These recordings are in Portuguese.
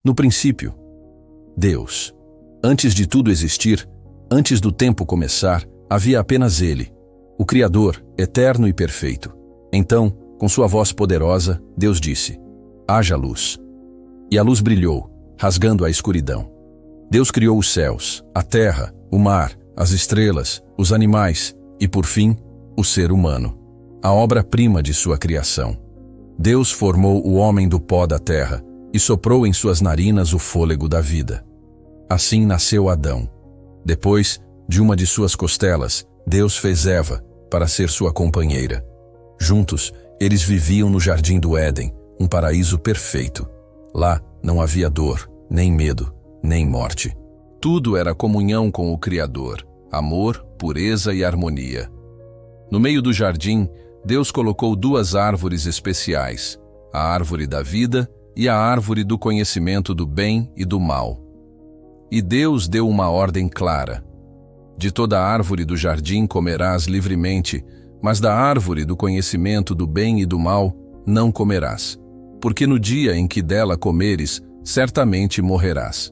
No princípio, Deus. Antes de tudo existir, antes do tempo começar, havia apenas Ele, o Criador, eterno e perfeito. Então, com sua voz poderosa, Deus disse: haja luz. E a luz brilhou, rasgando a escuridão. Deus criou os céus, a terra, o mar, as estrelas, os animais e, por fim, o ser humano, a obra-prima de sua criação. Deus formou o homem do pó da terra e soprou em suas narinas o fôlego da vida. Assim nasceu Adão. Depois, de uma de suas costelas, Deus fez Eva para ser sua companheira. Juntos, eles viviam no jardim do Éden, um paraíso perfeito. Lá não havia dor, nem medo, nem morte. Tudo era comunhão com o Criador, amor, pureza e harmonia. No meio do jardim, Deus colocou duas árvores especiais, a árvore da vida e a árvore do conhecimento do bem e do mal. E Deus deu uma ordem clara: de toda árvore do jardim comerás livremente, mas da árvore do conhecimento do bem e do mal não comerás, porque no dia em que dela comeres, certamente morrerás.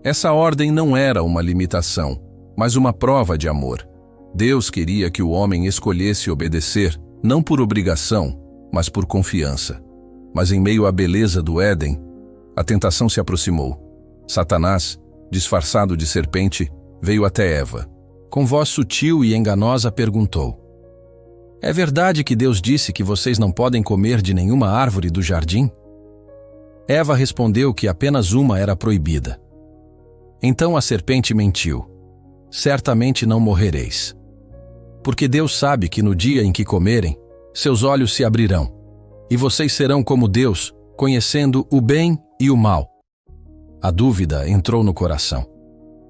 Essa ordem não era uma limitação, mas uma prova de amor. Deus queria que o homem escolhesse obedecer, não por obrigação, mas por confiança. Mas em meio à beleza do Éden, a tentação se aproximou. Satanás, disfarçado de serpente, veio até Eva. Com voz sutil e enganosa perguntou: é verdade que Deus disse que vocês não podem comer de nenhuma árvore do jardim? Eva respondeu que apenas uma era proibida. Então a serpente mentiu: certamente não morrereis. Porque Deus sabe que no dia em que comerem, seus olhos se abrirão, e vocês serão como Deus, conhecendo o bem e o mal. A dúvida entrou no coração.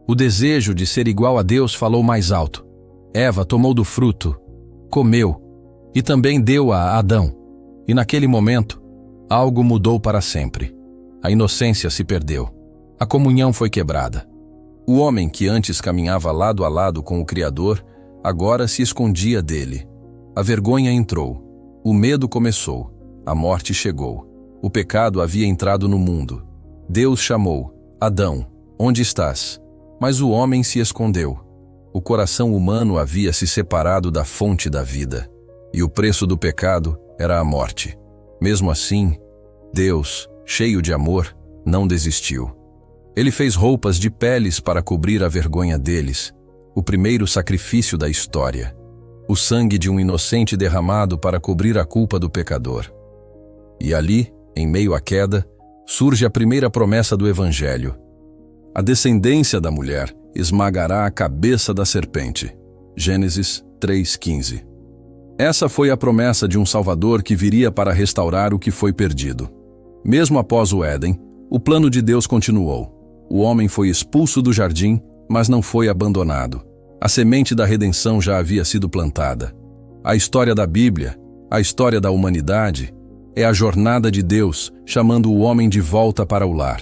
O desejo de ser igual a Deus falou mais alto. Eva tomou do fruto, comeu, e também deu a Adão. E naquele momento, algo mudou para sempre. A inocência se perdeu. A comunhão foi quebrada. O homem que antes caminhava lado a lado com o Criador, agora se escondia dele. A vergonha entrou. O medo começou. A morte chegou. O pecado havia entrado no mundo. Deus chamou: Adão, onde estás? Mas o homem se escondeu. O coração humano havia se separado da fonte da vida, e o preço do pecado era a morte. Mesmo assim, Deus, cheio de amor, não desistiu. Ele fez roupas de peles para cobrir a vergonha deles, o primeiro sacrifício da história, o sangue de um inocente derramado para cobrir a culpa do pecador. E ali, em meio à queda, surge a primeira promessa do Evangelho: a descendência da mulher esmagará a cabeça da serpente. Gênesis 3:15. Essa foi a promessa de um Salvador que viria para restaurar o que foi perdido. Mesmo após o Éden, o plano de Deus continuou. O homem foi expulso do jardim, mas não foi abandonado. A semente da redenção já havia sido plantada. A história da Bíblia, a história da humanidade, é a jornada de Deus chamando o homem de volta para o lar.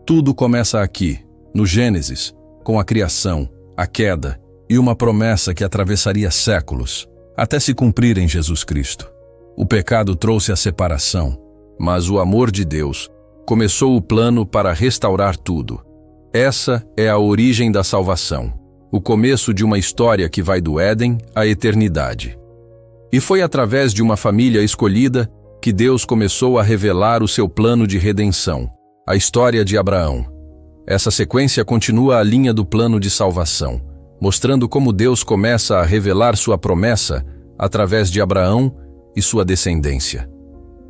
Tudo começa aqui, no Gênesis, com a criação, a queda e uma promessa que atravessaria séculos, até se cumprir em Jesus Cristo. O pecado trouxe a separação, mas o amor de Deus começou o plano para restaurar tudo. Essa é a origem da salvação, o começo de uma história que vai do Éden à eternidade. E foi através de uma família escolhida que Deus começou a revelar o seu plano de redenção, a história de Abraão. Essa sequência continua a linha do plano de salvação, mostrando como Deus começa a revelar sua promessa através de Abraão e sua descendência.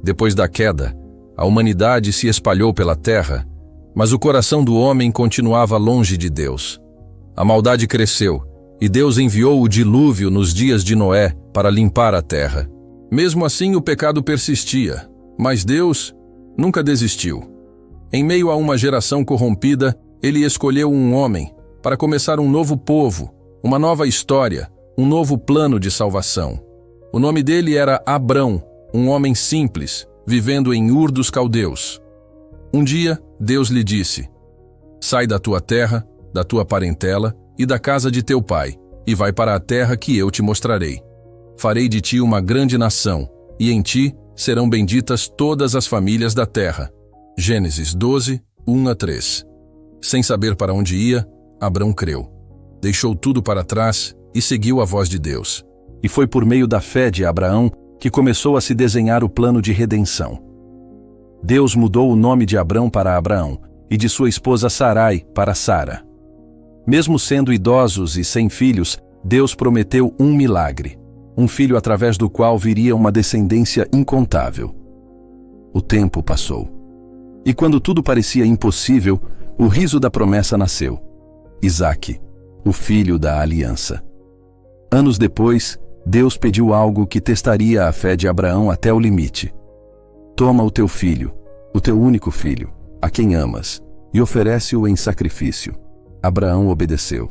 Depois da queda, a humanidade se espalhou pela terra, mas o coração do homem continuava longe de Deus. A maldade cresceu, e Deus enviou o dilúvio nos dias de Noé para limpar a terra. Mesmo assim, o pecado persistia, mas Deus nunca desistiu. Em meio a uma geração corrompida, Ele escolheu um homem para começar um novo povo, uma nova história, um novo plano de salvação. O nome dele era Abrão, um homem simples, vivendo em Ur dos Caldeus. Um dia, Deus lhe disse: sai da tua terra, da tua parentela e da casa de teu pai, e vai para a terra que eu te mostrarei. Farei de ti uma grande nação, e em ti serão benditas todas as famílias da terra. Gênesis 12, 1-3. Sem saber para onde ia, Abrão creu. Deixou tudo para trás e seguiu a voz de Deus. E foi por meio da fé de Abraão que começou a se desenhar o plano de redenção. Deus mudou o nome de Abrão para Abraão e de sua esposa Sarai para Sara. Mesmo sendo idosos e sem filhos, Deus prometeu um milagre, um filho através do qual viria uma descendência incontável. O tempo passou. E quando tudo parecia impossível, o riso da promessa nasceu. Isaque, o filho da aliança. Anos depois, Deus pediu algo que testaria a fé de Abraão até o limite. Toma o teu filho, o teu único filho, a quem amas, e oferece-o em sacrifício. Abraão obedeceu.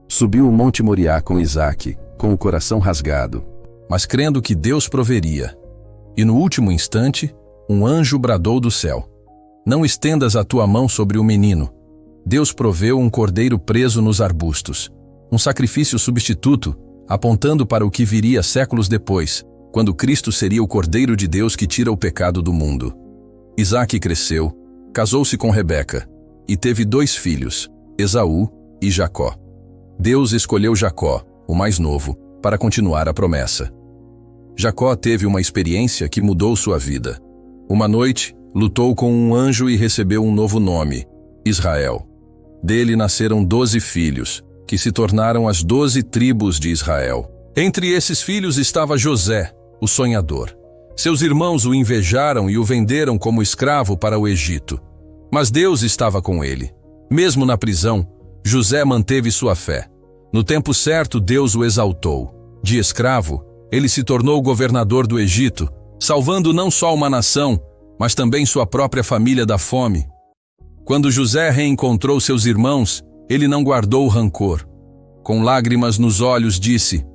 Subiu o monte Moriá com Isaque, com o coração rasgado, mas crendo que Deus proveria. E no último instante, um anjo bradou do céu: não estendas a tua mão sobre o menino. Deus proveu um cordeiro preso nos arbustos, um sacrifício substituto, apontando para o que viria séculos depois, quando Cristo seria o Cordeiro de Deus que tira o pecado do mundo. Isaque cresceu, casou-se com Rebeca, e teve 2 filhos, Esaú e Jacó. Deus escolheu Jacó, o mais novo, para continuar a promessa. Jacó teve uma experiência que mudou sua vida. Uma noite, lutou com um anjo e recebeu um novo nome, Israel. Dele nasceram 12 filhos, que se tornaram as 12 tribos de Israel. Entre esses filhos estava José, o sonhador. Seus irmãos o invejaram e o venderam como escravo para o Egito. Mas Deus estava com ele. Mesmo na prisão, José manteve sua fé. No tempo certo, Deus o exaltou. De escravo, ele se tornou governador do Egito, salvando não só uma nação, mas também sua própria família da fome. Quando José reencontrou seus irmãos, ele não guardou rancor. Com lágrimas nos olhos, disse: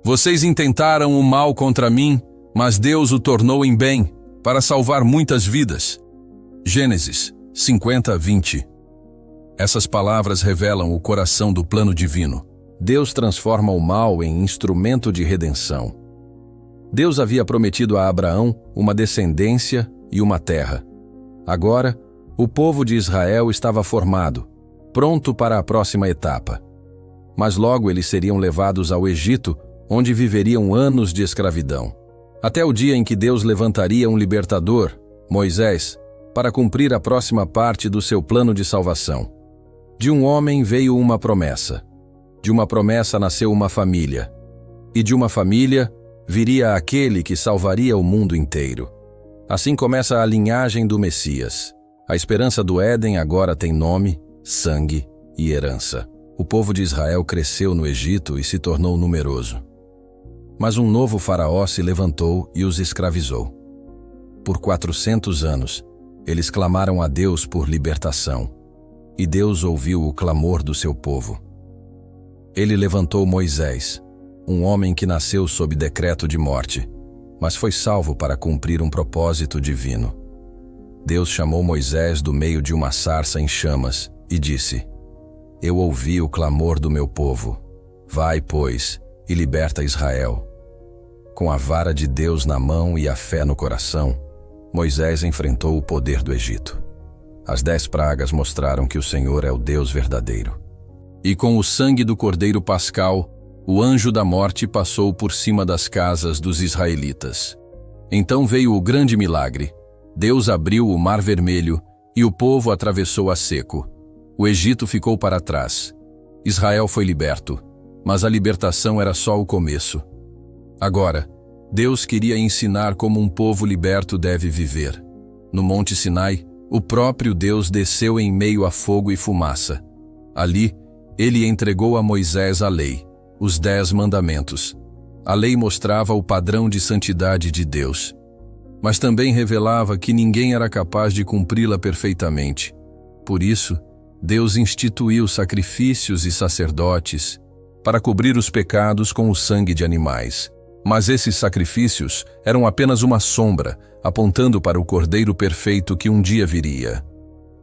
vocês intentaram o mal contra mim, mas Deus o tornou em bem, para salvar muitas vidas. Gênesis 50:20. Essas palavras revelam o coração do plano divino. Deus transforma o mal em instrumento de redenção. Deus havia prometido a Abraão uma descendência e uma terra. Agora, o povo de Israel estava formado, pronto para a próxima etapa. Mas logo eles seriam levados ao Egito, onde viveriam anos de escravidão. Até o dia em que Deus levantaria um libertador, Moisés, para cumprir a próxima parte do seu plano de salvação. De um homem veio uma promessa. De uma promessa nasceu uma família. E de uma família viria aquele que salvaria o mundo inteiro. Assim começa a linhagem do Messias. A esperança do Éden agora tem nome, sangue e herança. O povo de Israel cresceu no Egito e se tornou numeroso. Mas um novo faraó se levantou e os escravizou. Por 400 anos, eles clamaram a Deus por libertação. E Deus ouviu o clamor do seu povo. Ele levantou Moisés, um homem que nasceu sob decreto de morte, mas foi salvo para cumprir um propósito divino. Deus chamou Moisés do meio de uma sarça em chamas e disse: eu ouvi o clamor do meu povo. Vai, pois, e liberta Israel. Com a vara de Deus na mão e a fé no coração, Moisés enfrentou o poder do Egito. As 10 pragas mostraram que o Senhor é o Deus verdadeiro. E com o sangue do Cordeiro Pascal, o anjo da morte passou por cima das casas dos israelitas. Então veio o grande milagre. Deus abriu o Mar Vermelho e o povo atravessou a seco. O Egito ficou para trás. Israel foi liberto, mas a libertação era só o começo. Agora, Deus queria ensinar como um povo liberto deve viver. No Monte Sinai, o próprio Deus desceu em meio a fogo e fumaça. Ali, ele entregou a Moisés a lei, os 10 mandamentos. A lei mostrava o padrão de santidade de Deus, mas também revelava que ninguém era capaz de cumpri-la perfeitamente. Por isso, Deus instituiu sacrifícios e sacerdotes para cobrir os pecados com o sangue de animais. Mas esses sacrifícios eram apenas uma sombra, apontando para o Cordeiro perfeito que um dia viria.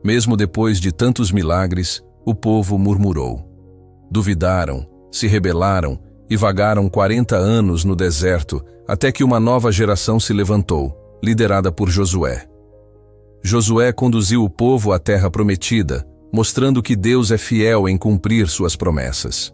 Mesmo depois de tantos milagres, o povo murmurou. Duvidaram, se rebelaram e vagaram 40 anos no deserto, até que uma nova geração se levantou, liderada por Josué. Josué conduziu o povo à terra prometida, mostrando que Deus é fiel em cumprir suas promessas.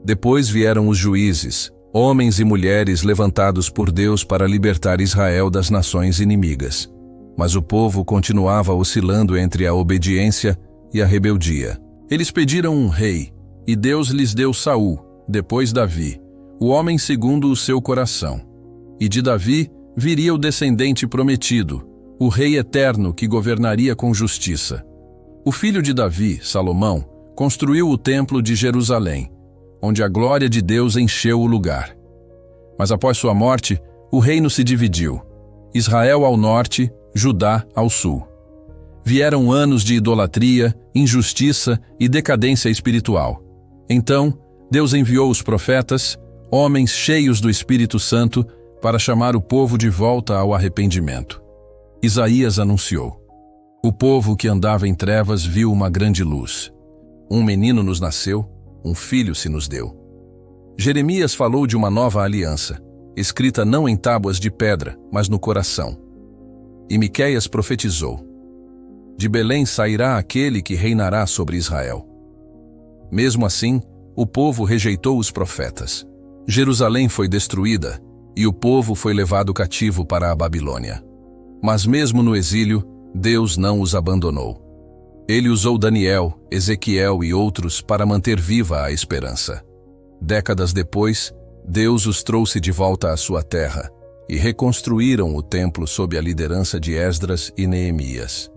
Depois vieram os juízes, homens e mulheres levantados por Deus para libertar Israel das nações inimigas. Mas o povo continuava oscilando entre a obediência e a rebeldia. Eles pediram um rei, e Deus lhes deu Saul, depois Davi, o homem segundo o seu coração. E de Davi viria o descendente prometido, o rei eterno que governaria com justiça. O filho de Davi, Salomão, construiu o templo de Jerusalém, onde a glória de Deus encheu o lugar. Mas após sua morte, o reino se dividiu, Israel ao norte, Judá ao sul. Vieram anos de idolatria, injustiça e decadência espiritual. Então, Deus enviou os profetas, homens cheios do Espírito Santo, para chamar o povo de volta ao arrependimento. Isaías anunciou: o povo que andava em trevas viu uma grande luz. Um menino nos nasceu, um filho se nos deu. Jeremias falou de uma nova aliança, escrita não em tábuas de pedra, mas no coração. E Miqueias profetizou: de Belém sairá aquele que reinará sobre Israel. Mesmo assim, o povo rejeitou os profetas. Jerusalém foi destruída, e o povo foi levado cativo para a Babilônia. Mas mesmo no exílio, Deus não os abandonou. Ele usou Daniel, Ezequiel e outros para manter viva a esperança. Décadas depois, Deus os trouxe de volta à sua terra e reconstruíram o templo sob a liderança de Esdras e Neemias.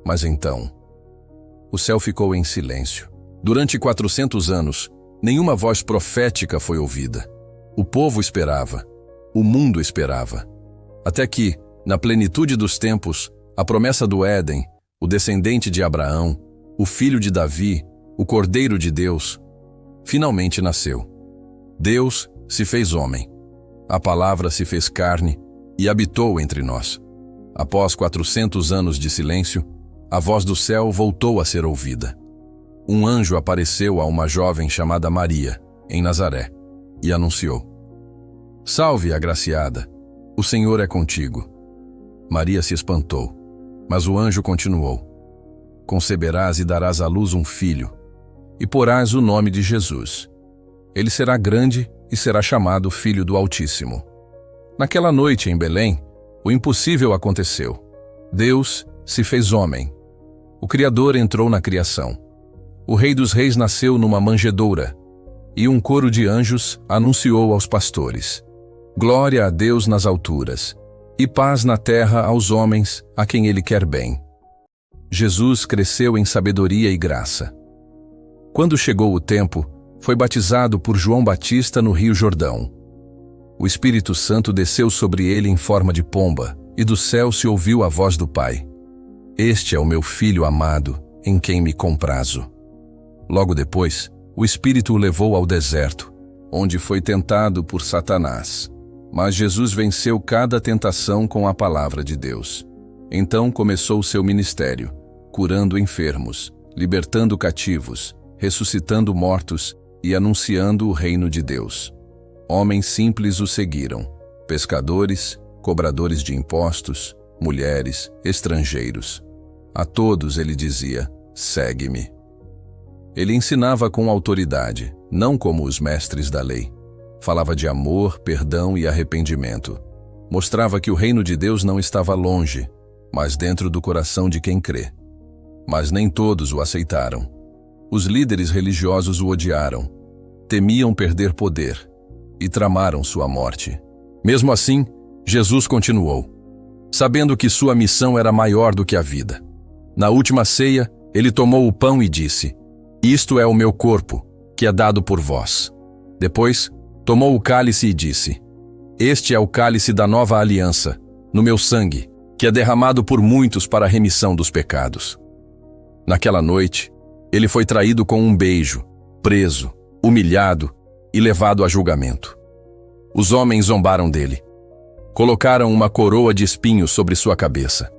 Mas então, o céu ficou em silêncio. Durante 400 anos, nenhuma voz profética foi ouvida. O povo esperava, o mundo esperava. Até que, na plenitude dos tempos, a promessa do Éden, o descendente de Abraão, o filho de Davi, o Cordeiro de Deus, finalmente nasceu. Deus se fez homem. A palavra se fez carne e habitou entre nós. Após 400 anos de silêncio, a voz do céu voltou a ser ouvida. Um anjo apareceu a uma jovem chamada Maria, em Nazaré, e anunciou: salve, agraciada, o Senhor é contigo. Maria se espantou, mas o anjo continuou: conceberás e darás à luz um filho, e porás o nome de Jesus. Ele será grande e será chamado Filho do Altíssimo. Naquela noite em Belém, o impossível aconteceu. Deus se fez homem. O Criador entrou na criação. O Rei dos Reis nasceu numa manjedoura, e um coro de anjos anunciou aos pastores: glória a Deus nas alturas, e paz na terra aos homens a quem Ele quer bem. Jesus cresceu em sabedoria e graça. Quando chegou o tempo, foi batizado por João Batista no Rio Jordão. O Espírito Santo desceu sobre ele em forma de pomba, e do céu se ouviu a voz do Pai: este é o meu Filho amado, em quem me comprazo. Logo depois, o Espírito o levou ao deserto, onde foi tentado por Satanás. Mas Jesus venceu cada tentação com a palavra de Deus. Então começou seu ministério, curando enfermos, libertando cativos, ressuscitando mortos e anunciando o reino de Deus. Homens simples o seguiram: pescadores, cobradores de impostos, mulheres, estrangeiros. A todos ele dizia: segue-me. Ele ensinava com autoridade, não como os mestres da lei. Falava de amor, perdão e arrependimento. Mostrava que o reino de Deus não estava longe, mas dentro do coração de quem crê. Mas nem todos o aceitaram. Os líderes religiosos o odiaram, temiam perder poder e tramaram sua morte. Mesmo assim, Jesus continuou, sabendo que sua missão era maior do que a vida. Na última ceia, ele tomou o pão e disse: isto é o meu corpo, que é dado por vós. Depois, tomou o cálice e disse: este é o cálice da nova aliança, no meu sangue, que é derramado por muitos para a remissão dos pecados. Naquela noite, ele foi traído com um beijo, preso, humilhado e levado a julgamento. Os homens zombaram dele. Colocaram uma coroa de espinhos sobre sua cabeça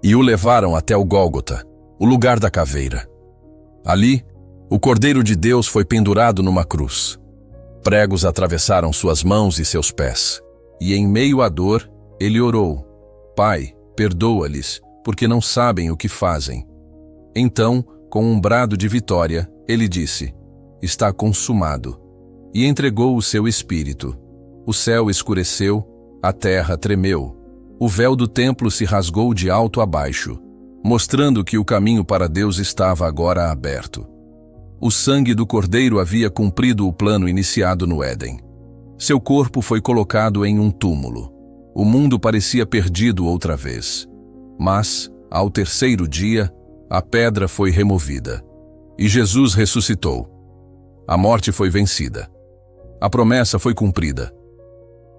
e o levaram até o Gólgota, o lugar da caveira. Ali, o Cordeiro de Deus foi pendurado numa cruz. Pregos atravessaram suas mãos e seus pés, e em meio à dor, ele orou: Pai, perdoa-lhes, porque não sabem o que fazem. Então, com um brado de vitória, ele disse: Está consumado. E entregou o seu espírito. O céu escureceu, a terra tremeu. O véu do templo se rasgou de alto a baixo, mostrando que o caminho para Deus estava agora aberto. O sangue do Cordeiro havia cumprido o plano iniciado no Éden. Seu corpo foi colocado em um túmulo. O mundo parecia perdido outra vez. Mas, ao terceiro dia, a pedra foi removida. E Jesus ressuscitou. A morte foi vencida. A promessa foi cumprida.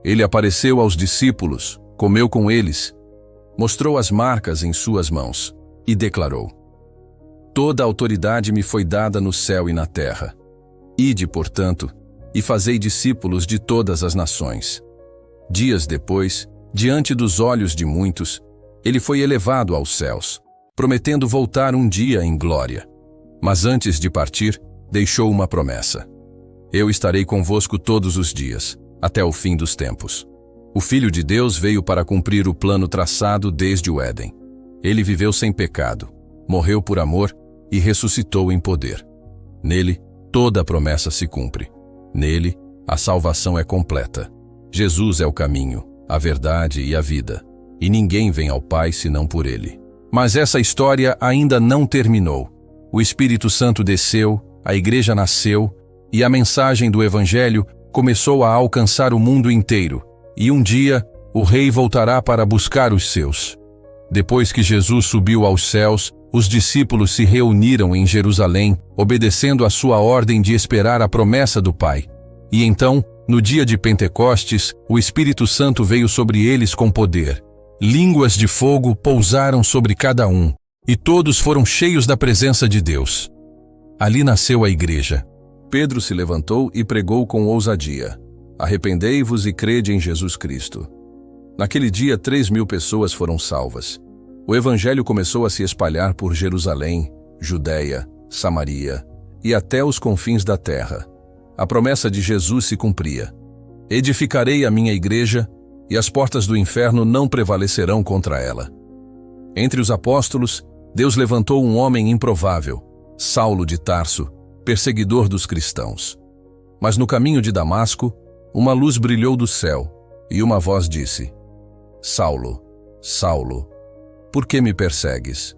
Ele apareceu aos discípulos, comeu com eles, mostrou as marcas em suas mãos e declarou: Toda a autoridade me foi dada no céu e na terra. Ide, portanto, e fazei discípulos de todas as nações. Dias depois, diante dos olhos de muitos, ele foi elevado aos céus, prometendo voltar um dia em glória. Mas antes de partir, deixou uma promessa: Eu estarei convosco todos os dias, até o fim dos tempos. O Filho de Deus veio para cumprir o plano traçado desde o Éden. Ele viveu sem pecado, morreu por amor e ressuscitou em poder. Nele, toda a promessa se cumpre. Nele, a salvação é completa. Jesus é o caminho, a verdade e a vida, e ninguém vem ao Pai senão por ele. Mas essa história ainda não terminou. O Espírito Santo desceu, a igreja nasceu, e a mensagem do Evangelho começou a alcançar o mundo inteiro. E um dia, o Rei voltará para buscar os seus. Depois que Jesus subiu aos céus, os discípulos se reuniram em Jerusalém, obedecendo a sua ordem de esperar a promessa do Pai. E então, no dia de Pentecostes, o Espírito Santo veio sobre eles com poder. Línguas de fogo pousaram sobre cada um, e todos foram cheios da presença de Deus. Ali nasceu a igreja. Pedro se levantou e pregou com ousadia: Arrependei-vos e crede em Jesus Cristo. Naquele dia, 3.000 pessoas foram salvas. O Evangelho começou a se espalhar por Jerusalém, Judeia, Samaria e até os confins da terra. A promessa de Jesus se cumpria: Edificarei a minha igreja, e as portas do inferno não prevalecerão contra ela. Entre os apóstolos, Deus levantou um homem improvável, Saulo de Tarso, perseguidor dos cristãos. Mas no caminho de Damasco, uma luz brilhou do céu, e uma voz disse: Saulo, Saulo, por que me persegues?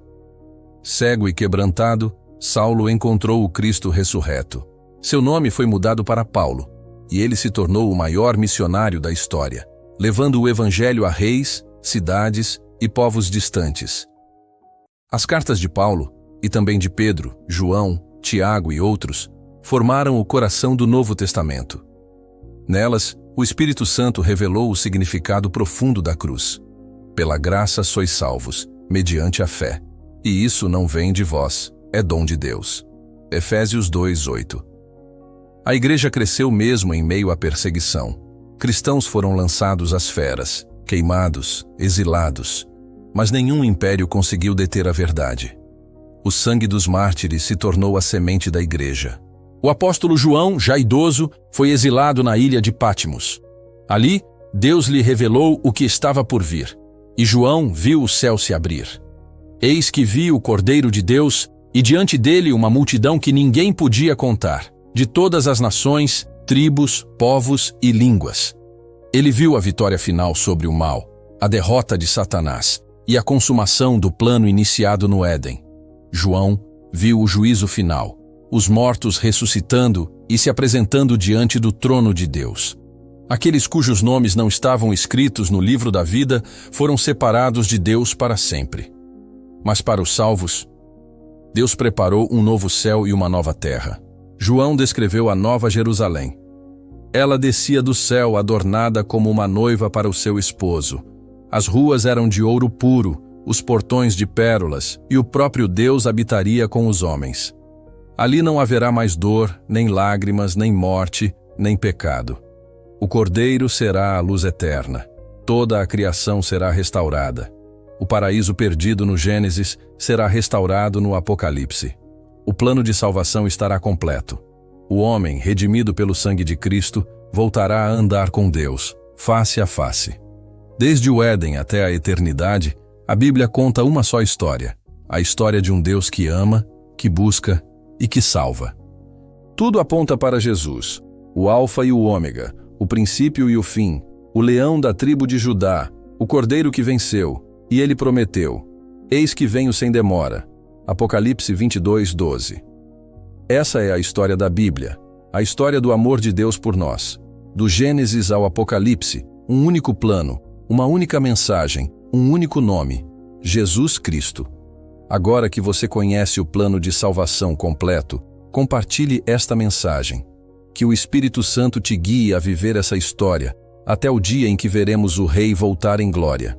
Cego e quebrantado, Saulo encontrou o Cristo ressurreto. Seu nome foi mudado para Paulo, e ele se tornou o maior missionário da história, levando o Evangelho a reis, cidades e povos distantes. As cartas de Paulo, e também de Pedro, João, Tiago e outros, formaram o coração do Novo Testamento. Nelas, o Espírito Santo revelou o significado profundo da cruz. Pela graça sois salvos, mediante a fé. E isso não vem de vós, é dom de Deus. Efésios 2:8. A igreja cresceu mesmo em meio à perseguição. Cristãos foram lançados às feras, queimados, exilados. Mas nenhum império conseguiu deter a verdade. O sangue dos mártires se tornou a semente da igreja. O apóstolo João, já idoso, foi exilado na ilha de Patmos. Ali, Deus lhe revelou o que estava por vir, e João viu o céu se abrir. Eis que vi o Cordeiro de Deus, e diante dele uma multidão que ninguém podia contar, de todas as nações, tribos, povos e línguas. Ele viu a vitória final sobre o mal, a derrota de Satanás e a consumação do plano iniciado no Éden. João viu o juízo final, os mortos ressuscitando e se apresentando diante do trono de Deus. Aqueles cujos nomes não estavam escritos no livro da vida foram separados de Deus para sempre. Mas para os salvos, Deus preparou um novo céu e uma nova terra. João descreveu a Nova Jerusalém. Ela descia do céu adornada como uma noiva para o seu esposo. As ruas eram de ouro puro, os portões de pérolas, e o próprio Deus habitaria com os homens. Ali não haverá mais dor, nem lágrimas, nem morte, nem pecado. O Cordeiro será a luz eterna. Toda a criação será restaurada. O paraíso perdido no Gênesis será restaurado no Apocalipse. O plano de salvação estará completo. O homem, redimido pelo sangue de Cristo, voltará a andar com Deus, face a face. Desde o Éden até a eternidade, A Bíblia conta uma só história, a história de um Deus que ama, que busca e que salva. Tudo aponta para Jesus, o Alfa e o Ômega, o princípio e o fim, o leão da tribo de Judá, o cordeiro que venceu, e ele prometeu: eis que venho sem demora. Apocalipse 22:12. Essa é a história da Bíblia, a história do amor de Deus por nós. Do Gênesis ao Apocalipse, um único plano, uma única mensagem, um único nome: Jesus Cristo. Agora que você conhece o plano de salvação completo, compartilhe esta mensagem. Que o Espírito Santo te guie a viver essa história, até o dia em que veremos o Rei voltar em glória.